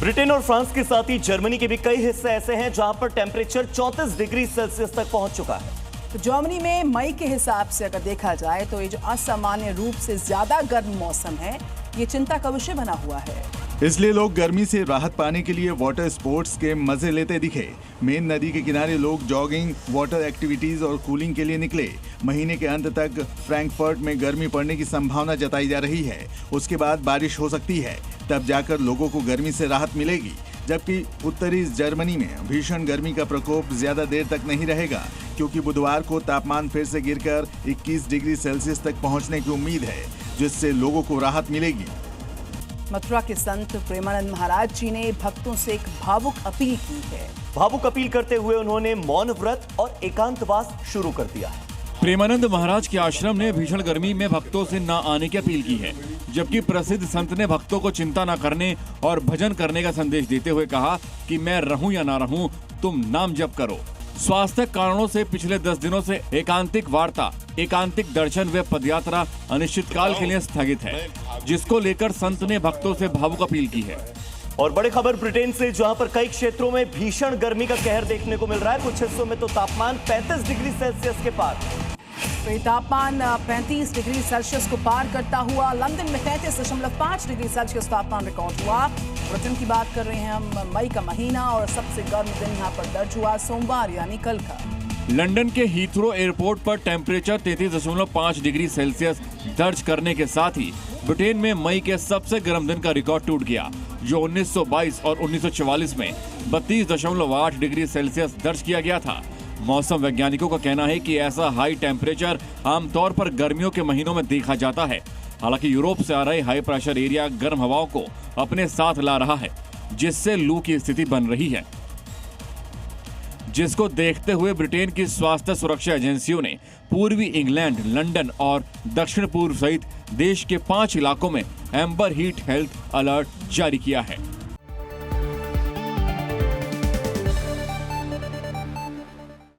Britain और France के साथ ही जर्मनी के भी कई हिस्से ऐसे हैं जहां पर टेम्परेचर 34 डिग्री सेल्सियस तक पहुंच चुका है। तो जर्मनी में मई के हिसाब से अगर देखा जाए तो ये जो असामान्य रूप से ज्यादा गर्म मौसम है, ये चिंता का विषय बना हुआ है। इसलिए लोग गर्मी से राहत पाने के लिए वाटर स्पोर्ट्स के मजे लेते दिखे। मेन नदी के किनारे लोग जॉगिंग, वाटर एक्टिविटीज और कूलिंग के लिए निकले। महीने के अंत तक फ्रैंकफर्ट में गर्मी पड़ने की संभावना जताई जा रही है। उसके बाद बारिश हो सकती है, तब जाकर लोगों को गर्मी से राहत मिलेगी। जबकि उत्तरी जर्मनी में भीषण गर्मी का प्रकोप ज्यादा देर तक नहीं रहेगा, क्योंकि बुधवार को तापमान फिर से गिरकर 21 डिग्री सेल्सियस तक पहुंचने की उम्मीद है, जिससे लोगों को राहत मिलेगी। मथुरा के संत प्रेमानंद महाराज जी ने भक्तों से एक भावुक अपील की है। भावुक अपील करते हुए उन्होंने मौन व्रत और एकांतवास शुरू कर दिया है। प्रेमानंद महाराज के आश्रम ने भीषण गर्मी में भक्तों से न आने की अपील की है, जबकि प्रसिद्ध संत ने भक्तों को चिंता न करने और भजन करने का संदेश देते हुए कहा कि मैं रहूं या ना रहूं, तुम नाम जप करो। स्वास्थ्य कारणों से पिछले 10 दिनों से एकांतिक वार्ता, एकांतिक दर्शन व पदयात्रा अनिश्चितकाल के लिए स्थगित है, जिसको लेकर संत ने भक्तों से भावुक अपील की है। और बड़ी खबर ब्रिटेन से, जहां पर कई क्षेत्रों में भीषण गर्मी का कहर देखने को मिल रहा है। कुछ हिस्सों में तो तापमान 35 डिग्री सेल्सियस के पार। तो तापमान 35 डिग्री सेल्सियस को पार करता हुआ लंदन में 33.5 डिग्री सेल्सियस तापमान रिकॉर्ड हुआ। ब्रिटेन की बात कर रहे हैं हम, मई का महीना और सबसे गर्म दिन यहाँ पर दर्ज हुआ सोमवार यानी कल का। लंदन के हीथ्रो एयरपोर्ट पर टेम्परेचर 33.5 डिग्री सेल्सियस दर्ज करने के साथ ही ब्रिटेन में मई के सबसे गर्म दिन का रिकॉर्ड टूट गया, जो 1922 और 1944 में 32.8 डिग्री सेल्सियस दर्ज किया गया था। मौसम वैज्ञानिकों का कहना है कि ऐसा हाई टेम्परेचर आमतौर पर गर्मियों के महीनों में देखा जाता है। हालांकि यूरोप से आ रहे हाई प्रेशर एरिया गर्म हवाओं को अपने साथ ला रहा है, जिससे लू की स्थिति बन रही है, जिसको देखते हुए ब्रिटेन की स्वास्थ्य सुरक्षा एजेंसियों ने पूर्वी इंग्लैंड, लंदन और दक्षिण पूर्व सहित देश के 5 इलाकों में एम्बर हीट हेल्थ अलर्ट जारी किया है।